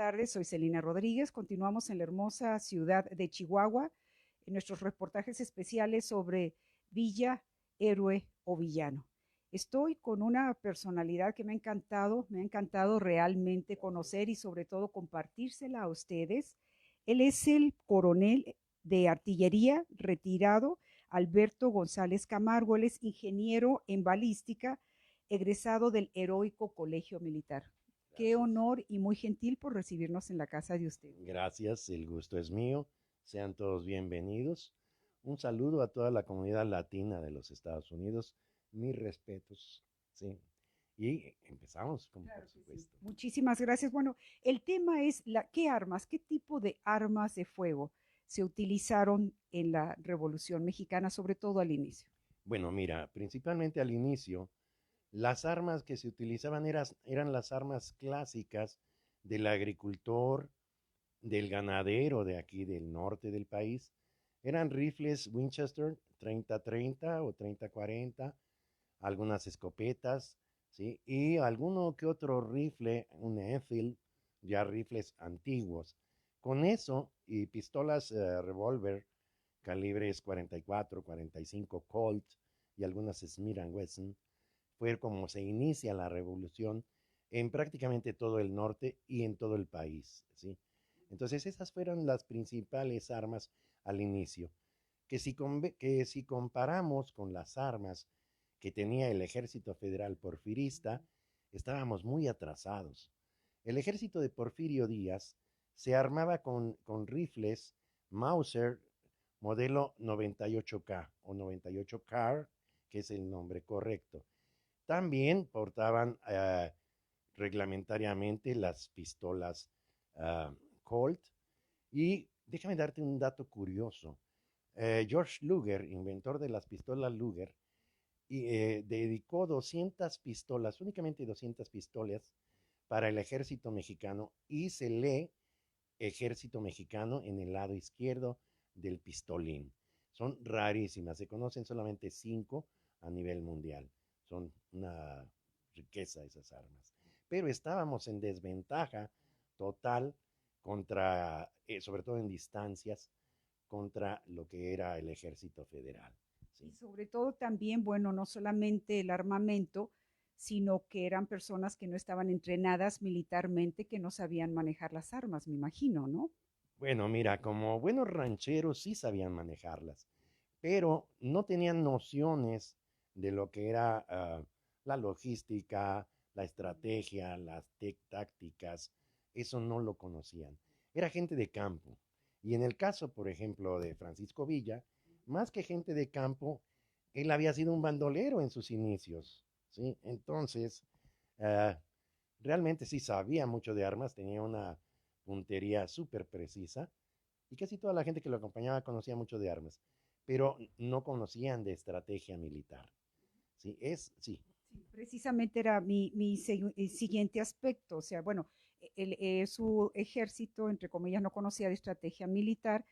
tardes, soy Celina Rodríguez. Continuamos en la hermosa ciudad de Chihuahua en nuestros reportajes especiales sobre Villa, héroe o villano. Estoy con una personalidad que me ha encantado realmente conocer y sobre todo compartírsela a ustedes. Él es el coronel de artillería retirado, Alberto González Camargo. Él es ingeniero en balística, egresado del Heroico Colegio Militar. Qué Gracias. honor y muy gentil por recibirnos en la casa de usted. Gracias, el gusto es mío. Sean todos bienvenidos. Un saludo a toda la comunidad latina de los Estados Unidos. Mis respetos. Sí. Y empezamos, como por Claro que sí. supuesto. Muchísimas gracias. Bueno, el tema es qué armas, qué tipo de armas de fuego se utilizaron en la Revolución Mexicana, sobre todo al inicio. Bueno, mira, principalmente al inicio, las armas que se utilizaban eran las armas clásicas del agricultor, del ganadero de aquí del norte del país. Eran rifles Winchester 30-30 o 30-40, algunas escopetas, ¿sí? Y alguno que otro rifle, un Enfield, ya rifles antiguos. Con eso y pistolas revólver calibres 44, 45 Colt y algunas Smith Wesson, fue como se inicia la revolución en prácticamente todo el norte y en todo el país, ¿sí? Entonces esas fueron las principales armas al inicio, que si comparamos con las armas que tenía el ejército federal porfirista, estábamos muy atrasados. El ejército de Porfirio Díaz se armaba con rifles Mauser modelo 98K o 98 CAR, que es el nombre correcto. También portaban reglamentariamente las pistolas uh, Colt. Y déjame darte un dato curioso. George Luger, inventor de las pistolas Luger, dedicó 200 pistolas, únicamente 200 pistolas, para el ejército mexicano y se lee ejército mexicano en el lado izquierdo del pistolín. Son rarísimas, se conocen solamente 5 a nivel mundial. Son una riqueza esas armas. Pero estábamos en desventaja total contra, sobre todo en distancias, contra lo que era el ejército federal. Y ¿Sí? sobre todo también, bueno, no solamente el armamento, sino que eran personas que no estaban entrenadas militarmente, que no sabían manejar las armas, me imagino, ¿no? Bueno, mira, como buenos rancheros sí sabían manejarlas, pero no tenían nociones de lo que era la logística, la estrategia, las tácticas, eso no lo conocían. Era gente de campo. Y en el caso, por ejemplo, de Francisco Villa, más que gente de campo, él había sido un bandolero en sus inicios, ¿sí? Entonces, uh, realmente sí sabía mucho de armas, tenía una puntería súper precisa y casi toda la gente que lo acompañaba conocía mucho de armas, pero no conocían de estrategia militar. Sí, sí. Sí, precisamente era siguiente aspecto, o sea, bueno, su ejército, entre comillas, no conocía de estrategia militar,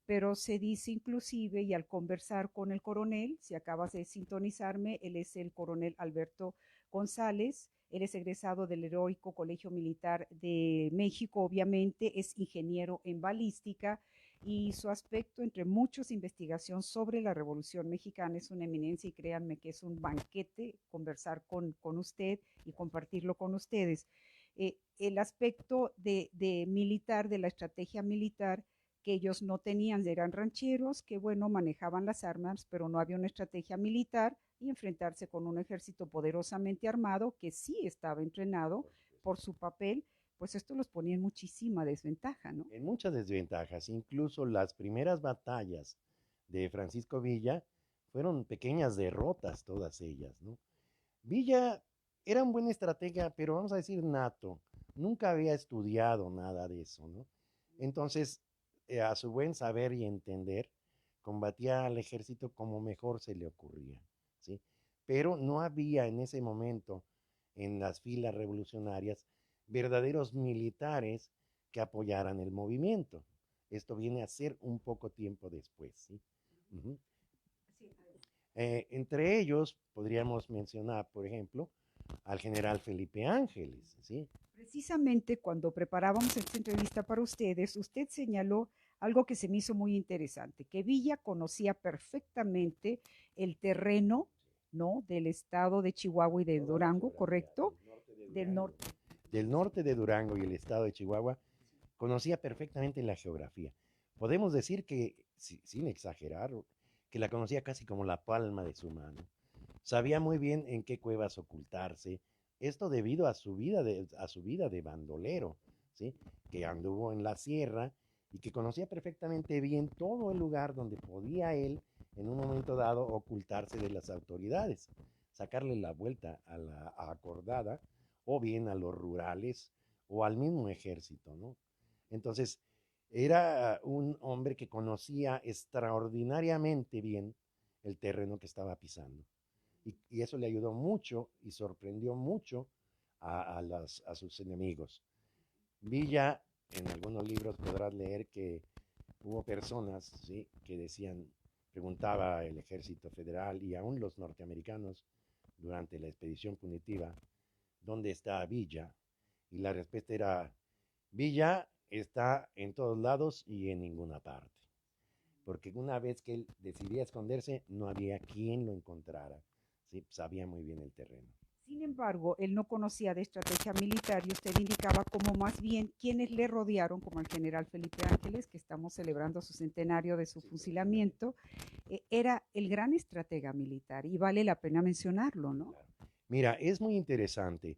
pero se dice inclusive, y al conversar con el coronel, si acabas de sintonizarme, él es el coronel Alberto González, él es egresado del Heroico Colegio Militar de México, obviamente, es ingeniero en balística y su aspecto, entre muchos, investigación sobre la Revolución Mexicana, es una eminencia y créanme que es un banquete conversar con usted y compartirlo con ustedes. El aspecto de militar, de la estrategia militar, que ellos no tenían, eran rancheros que, bueno, manejaban las armas, pero no había una estrategia militar y enfrentarse con un ejército poderosamente armado que sí estaba entrenado por su papel, pues esto los ponía en muchísima desventaja, ¿no? En muchas desventajas, incluso las primeras batallas de Francisco Villa fueron pequeñas derrotas todas ellas, ¿no? Villa era un buen estratega, pero vamos a decir nato, nunca había estudiado nada de eso, ¿no? Entonces, a su buen saber y entender, combatía al ejército como mejor se le ocurría, ¿sí? Pero no había en ese momento en las filas revolucionarias verdaderos militares que apoyaran el movimiento. Esto viene a ser un poco tiempo después, ¿sí? Uh-huh. Sí, Entre ellos podríamos mencionar, por ejemplo, al general Felipe Ángeles, ¿sí? Precisamente cuando preparábamos esta entrevista para ustedes, usted señaló algo que se me hizo muy interesante, que Villa conocía perfectamente el terreno, ¿no? Del estado de Chihuahua y de Toda la Durango, geografía ¿correcto? del norte de Del Durango. norte. Del norte de Durango y el estado de Chihuahua, conocía perfectamente la geografía. Podemos decir que, sin exagerar, que la conocía casi como la palma de su mano. Sabía muy bien en qué cuevas ocultarse, esto debido a su vida de bandolero, ¿sí? Que anduvo en la sierra y que conocía perfectamente bien todo el lugar donde podía él, en un momento dado, ocultarse de las autoridades, sacarle la vuelta a la acordada, o bien a los rurales, o al mismo ejército, ¿no? Entonces, era un hombre que conocía extraordinariamente bien el terreno que estaba pisando. Y eso le ayudó mucho y sorprendió mucho a sus enemigos. Villa, en algunos libros podrás leer que hubo personas, ¿sí?, que decían, preguntaba el ejército federal y aún los norteamericanos durante la expedición punitiva, ¿dónde está Villa? Y la respuesta era, Villa está en todos lados y en ninguna parte. Porque una vez que él decidía esconderse, no había quien lo encontrara. ¿Sí? Sabía muy bien el terreno. Sin embargo, él no conocía de estrategia militar y usted indicaba como más bien quienes le rodearon, como el general Felipe Ángeles, que estamos celebrando su centenario de su Sí, precisamente. fusilamiento, era el gran estratega militar y vale la pena mencionarlo, ¿no? Claro. Mira, es muy interesante.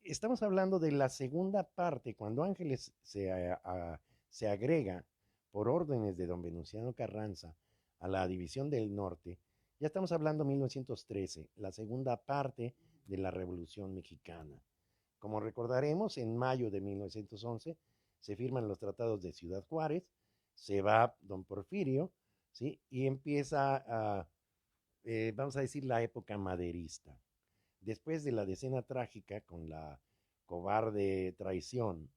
Estamos hablando de la segunda parte, cuando Ángeles se agrega por órdenes de don Venustiano Carranza a la División del Norte. Ya estamos hablando de 1913, la segunda parte de la Revolución Mexicana. Como recordaremos, en mayo de 1911 se firman los tratados de Ciudad Juárez, se va don Porfirio, ¿sí? Y empieza vamos a decir, la época maderista. Después de la decena trágica con la cobarde traición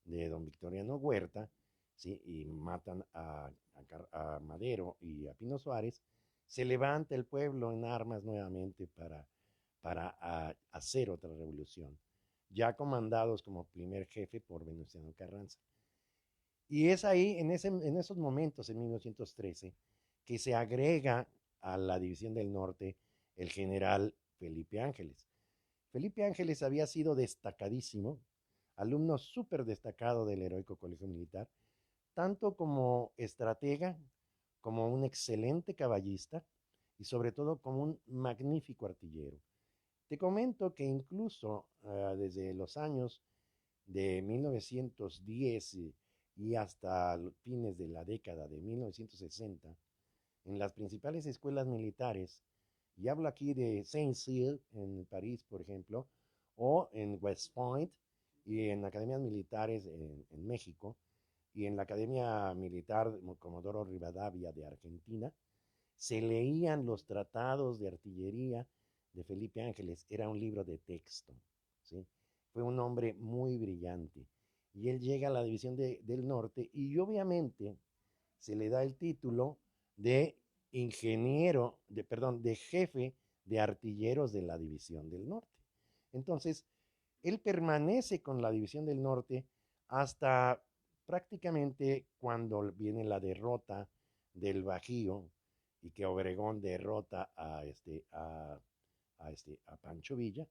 de don Victoriano Huerta, ¿sí?, y matan a Madero y a Pino Suárez, se levanta el pueblo en armas nuevamente para hacer otra revolución, ya comandados como primer jefe por Venustiano Carranza. Y es ahí, en esos momentos, en 1913, que se agrega a la División del Norte el general Felipe Ángeles. Felipe Ángeles había sido destacadísimo, alumno súper destacado del heroico Colegio Militar, tanto como estratega, como un excelente caballista y sobre todo como un magnífico artillero. Te comento que incluso desde los años de 1910 y hasta fines de la década de 1960, en las principales escuelas militares, y hablo aquí de Saint-Cyr en París, por ejemplo, o en West Point, y en academias militares en México, y en la Academia Militar Comodoro Rivadavia de Argentina, se leían los tratados de artillería de Felipe Ángeles. Era un libro de texto, ¿sí? Fue un hombre muy brillante. Y él llega a la División del Norte y obviamente se le da el título de ingeniero, perdón, de jefe de artilleros de la División del Norte. Entonces, él permanece con la División del Norte hasta prácticamente cuando viene la derrota del Bajío y que Obregón derrota a Pancho Villa,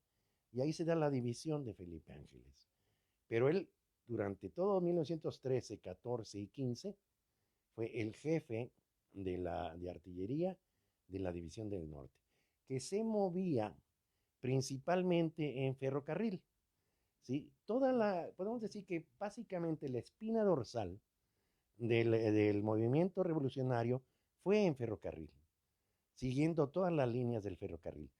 y ahí se da la división de Felipe Ángeles. Pero él, durante todo 1913, 14 y 15, fue el jefe de artillería de la División del Norte, que se movía principalmente en ferrocarril. ¿Sí? Podemos decir que básicamente la espina dorsal del movimiento revolucionario fue en ferrocarril, siguiendo todas las líneas del ferrocarril.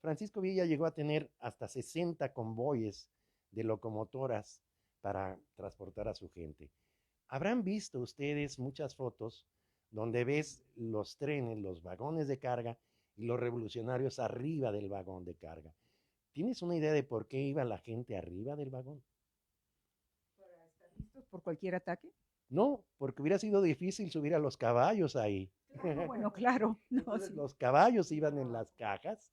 Francisco Villa llegó a tener hasta 60 convoyes de locomotoras para transportar a su gente. Habrán visto ustedes muchas fotos donde ves los trenes, los vagones de carga y los revolucionarios arriba del vagón de carga. ¿Tienes una idea de por qué iba la gente arriba del vagón? Para estar listos por cualquier ataque. No, porque hubiera sido difícil subir a los caballos ahí. Claro, bueno, claro, no, Entonces sí. los caballos iban en las cajas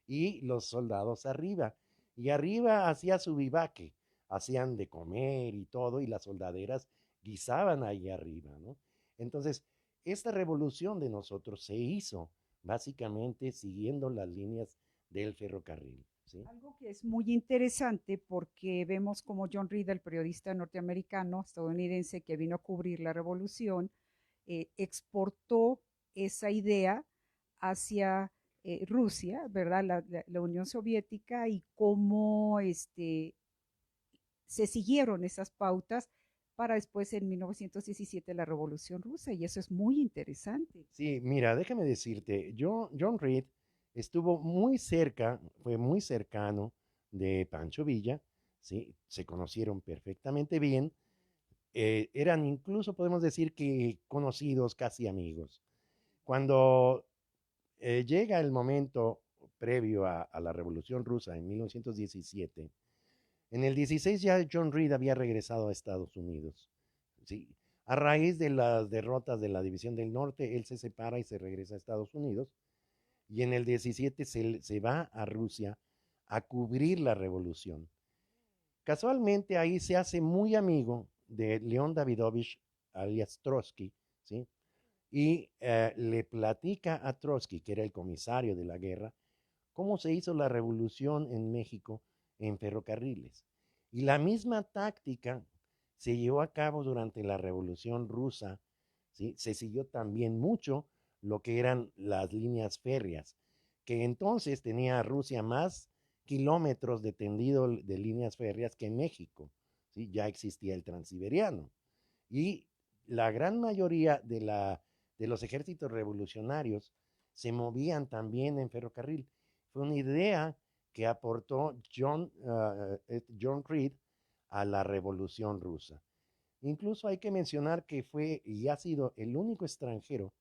y los soldados arriba. Y arriba hacía su vivaque. hacían de comer y todo, y las soldaderas guisaban ahí arriba, ¿no? Entonces, esta revolución de nosotros se hizo básicamente siguiendo las líneas del ferrocarril, ¿sí? Algo que es muy interesante porque vemos como John Reed, el periodista norteamericano, estadounidense que vino a cubrir la revolución, exportó esa idea hacia Rusia, ¿verdad? La Unión Soviética y cómo se siguieron esas pautas para después en 1917 la Revolución Rusa y eso es muy interesante. Sí, mira, déjame decirte, John Reed estuvo muy cerca, fue muy cercano de Pancho Villa, ¿sí? Se conocieron perfectamente bien, eran incluso, podemos decir que conocidos, casi amigos. Cuando llega el momento previo a la Revolución Rusa en 1917, en el 16 ya John Reed había regresado a Estados Unidos, ¿sí? A raíz de las derrotas de la División del Norte, él se separa y se regresa a Estados Unidos. Y en el 17 se va a Rusia a cubrir la revolución. Casualmente ahí se hace muy amigo de León Davidovich, alias Trotsky, ¿sí? Y le platica a Trotsky, que era el comisario de la guerra, cómo se hizo la revolución en México en ferrocarriles. Y la misma táctica se llevó a cabo durante la Revolución Rusa, ¿sí? Se siguió también mucho lo que eran las líneas férreas, que entonces tenía Rusia más kilómetros de tendido de líneas férreas que México, ¿sí? Ya existía el transiberiano. Y la gran mayoría de los ejércitos revolucionarios se movían también en ferrocarril. Fue una idea que aportó John Reed a la Revolución Rusa. Incluso hay que mencionar que fue y ha sido el único extranjero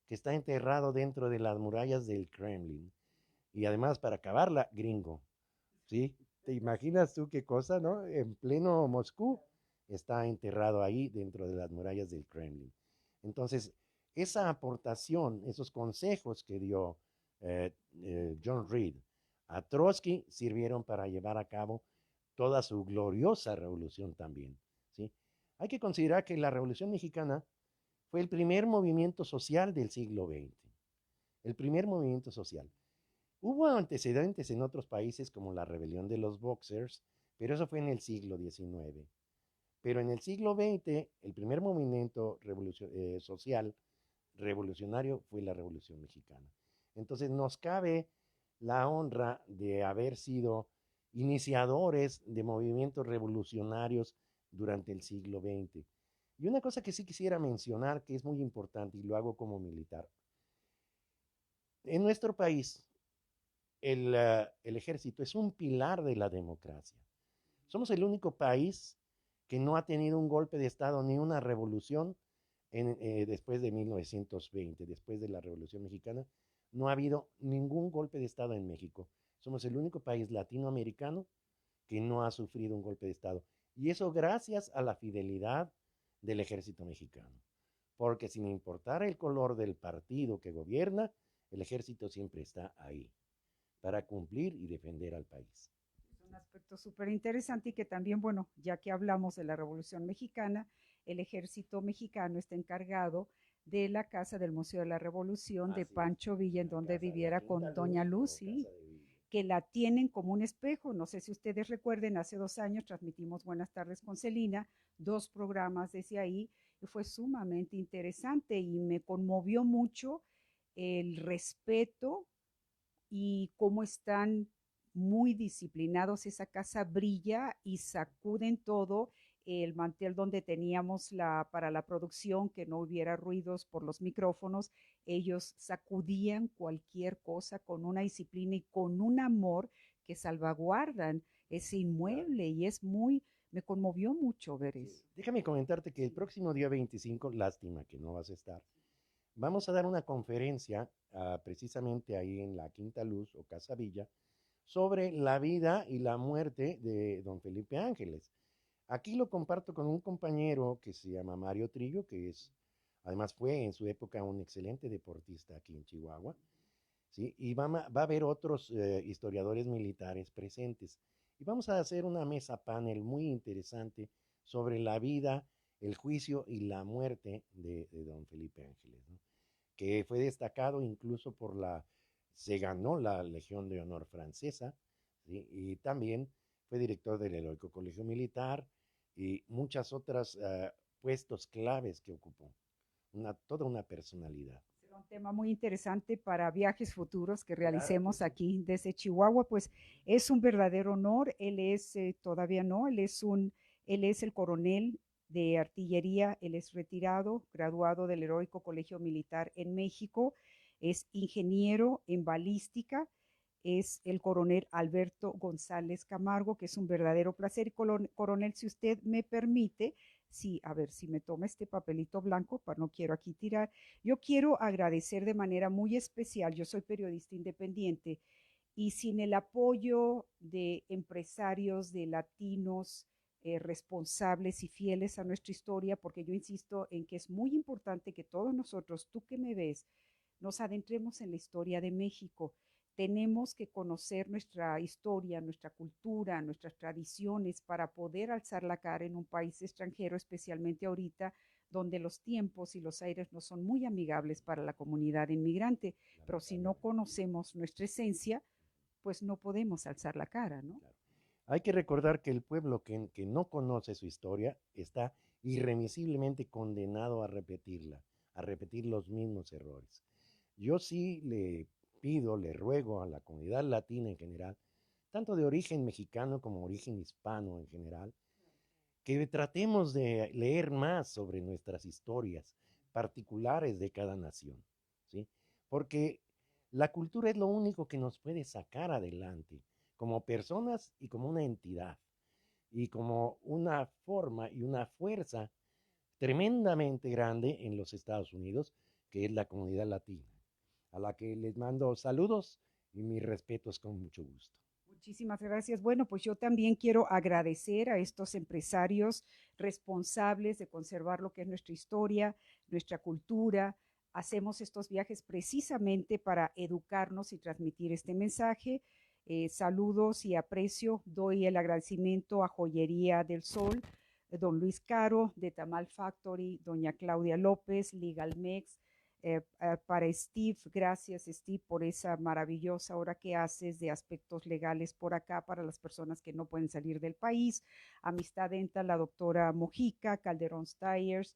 que está enterrado dentro de las murallas del Kremlin. Y además, para acabarla, gringo. ¿Sí? ¿Te imaginas tú qué cosa, no? En pleno Moscú está enterrado ahí dentro de las murallas del Kremlin. Entonces, esa aportación, esos consejos que dio John Reed a Trotsky sirvieron para llevar a cabo toda su gloriosa revolución también, ¿sí? Hay que considerar que la Revolución Mexicana fue el primer movimiento social del siglo XX, el primer movimiento social. Hubo antecedentes en otros países como la rebelión de los Boxers, pero eso fue en el siglo XIX. Pero en el siglo XX, el primer movimiento social revolucionario fue la Revolución Mexicana. Entonces nos cabe la honra de haber sido iniciadores de movimientos revolucionarios durante el siglo XX. Y una cosa que sí quisiera mencionar, que es muy importante y lo hago como militar. En nuestro país, el ejército es un pilar de la democracia. Somos el único país que no ha tenido un golpe de Estado ni una revolución después de 1920, después de la Revolución Mexicana. No ha habido ningún golpe de Estado en México. Somos el único país latinoamericano que no ha sufrido un golpe de Estado. Y eso gracias a la fidelidad del ejército mexicano. Porque sin importar el color del partido que gobierna, el ejército siempre está ahí para cumplir y defender al país. Es un aspecto súper interesante y que también, bueno, ya que hablamos de la Revolución Mexicana, el ejército mexicano está encargado de la casa del Museo de la Revolución de Así es, Pancho Villa, en la donde casa de la viviera Quinta con Doña Luz o Lucy, Casa de Villa. que la tienen como un espejo. No sé si ustedes recuerden, hace 2 años transmitimos Buenas tardes con Celina, 2 programas desde ahí, y fue sumamente interesante y me conmovió mucho el respeto y cómo están muy disciplinados. Esa casa brilla y sacuden todo el mantel donde teníamos para la producción, que no hubiera ruidos por los micrófonos. Ellos sacudían cualquier cosa con una disciplina y con un amor que salvaguardan ese Claro. inmueble y es muy, me conmovió mucho ver Sí. eso. Déjame comentarte que el próximo día 25, lástima que no vas a estar, vamos a dar una conferencia precisamente ahí en la Quinta Luz o Casa Villa sobre la vida y la muerte de don Felipe Ángeles. Aquí lo comparto con un compañero que se llama Mario Trillo, que es, además fue en su época un excelente deportista aquí en Chihuahua, ¿sí? Y va a haber otros historiadores militares presentes. Y vamos a hacer una mesa panel muy interesante sobre la vida, el juicio y la muerte de don Felipe Ángeles, ¿no? Que fue destacado incluso se ganó la Legión de Honor francesa, ¿sí? Y también fue director del Heroico Colegio Militar y muchas otras puestos claves que ocupó, toda una personalidad. Será un tema muy interesante para viajes futuros que Claro que realicemos sí. aquí desde Chihuahua. Pues es un verdadero honor. Él es, todavía no, él es el coronel de artillería, él es retirado, graduado del Heroico Colegio Militar en México, es ingeniero en balística, es el coronel Alberto González Camargo, que es un verdadero placer. Coronel, si usted me permite, sí, a ver si me toma este papelito blanco, para no quiero aquí tirar. Yo quiero agradecer de manera muy especial, yo soy periodista independiente y sin el apoyo de empresarios, de latinos, responsables y fieles a nuestra historia, porque yo insisto en que es muy importante que todos nosotros, tú que me ves, nos adentremos en la historia de México. Tenemos que conocer nuestra historia, nuestra cultura, nuestras tradiciones para poder alzar la cara en un país extranjero, especialmente ahorita donde los tiempos y los aires no son muy amigables para la comunidad inmigrante. Pero si no Lamentablemente. conocemos nuestra esencia, pues no podemos alzar la cara, ¿no? Claro. Hay que recordar que el pueblo que no conoce su historia está irremisiblemente condenado a repetirla, a repetir los mismos errores. Yo sí le pido, le ruego a la comunidad latina en general, tanto de origen mexicano como origen hispano en general, que tratemos de leer más sobre nuestras historias particulares de cada nación, ¿sí? Porque la cultura es lo único que nos puede sacar adelante como personas y como una entidad y como una forma y una fuerza tremendamente grande en los Estados Unidos, que es la comunidad latina, a la que les mando saludos y mis respetos con mucho gusto. Muchísimas gracias. Bueno, pues yo también quiero agradecer a estos empresarios responsables de conservar lo que es nuestra historia, nuestra cultura. Hacemos estos viajes precisamente para educarnos y transmitir este mensaje. Saludos y aprecio. Doy el agradecimiento a Joyería del Sol, don Luis Caro de Tamal Factory, doña Claudia López, Legalmex, para Steve, gracias Steve por esa maravillosa obra que haces de aspectos legales por acá para las personas que no pueden salir del país. Amistad Dental, la doctora Mojica, Calderón Stiers,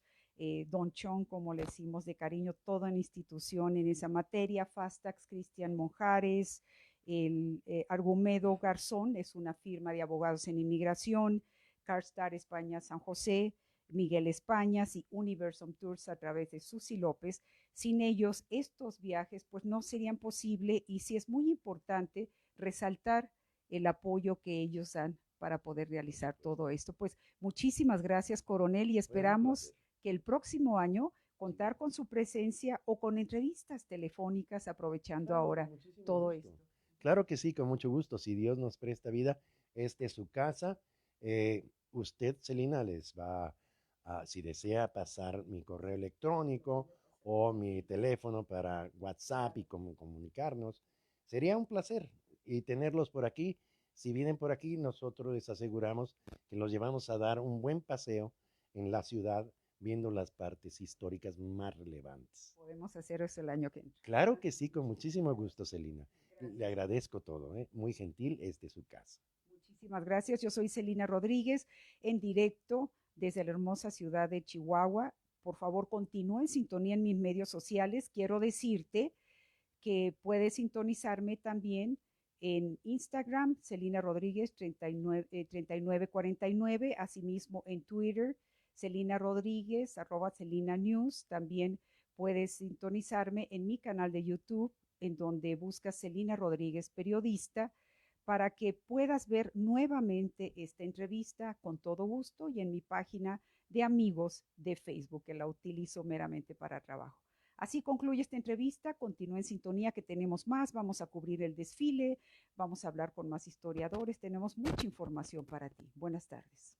Don Chong, como le decimos de cariño, toda una institución en esa materia, Fastax, Cristian Monjares, el Argumedo Garzón, es una firma de abogados en inmigración, Carstar España San José, Miguel Españas y Universum Tours a través de Susi López. Sin ellos, estos viajes pues no serían posibles y sí es muy importante resaltar el apoyo que ellos dan para poder realizar todo esto. Pues muchísimas gracias, coronel, y Fue un esperamos placer. que el próximo año Sí. contar con su presencia o con entrevistas telefónicas aprovechando Claro, con ahora muchísimo todo gusto. esto. Claro que sí, con mucho gusto. Si Dios nos presta vida, esta es su casa. Usted, Celina, si desea pasar mi correo electrónico o mi teléfono para WhatsApp y comunicarnos, sería un placer y tenerlos por aquí. Si vienen por aquí, nosotros les aseguramos que los llevamos a dar un buen paseo en la ciudad, viendo las partes históricas más relevantes. Podemos hacer eso el año que entra. Claro que sí, con muchísimo gusto, Celina. Le Gracias. agradezco todo, ¿eh? Muy gentil, es de su casa. Muchísimas gracias. Yo soy Celina Rodríguez, en directo desde la hermosa ciudad de Chihuahua. Por favor, continúe en sintonía en mis medios sociales. Quiero decirte que puedes sintonizarme también en Instagram, Celina Rodríguez 3949, asimismo en Twitter, Celina Rodríguez, @Celina News. También puedes sintonizarme en mi canal de YouTube, en donde buscas Celina Rodríguez Periodista, para que puedas ver nuevamente esta entrevista con todo gusto y en mi página de amigos de Facebook, que la utilizo meramente para trabajo. Así concluye esta entrevista. Continúa en sintonía que tenemos más. Vamos a cubrir el desfile, vamos a hablar con más historiadores. Tenemos mucha información para ti. Buenas tardes.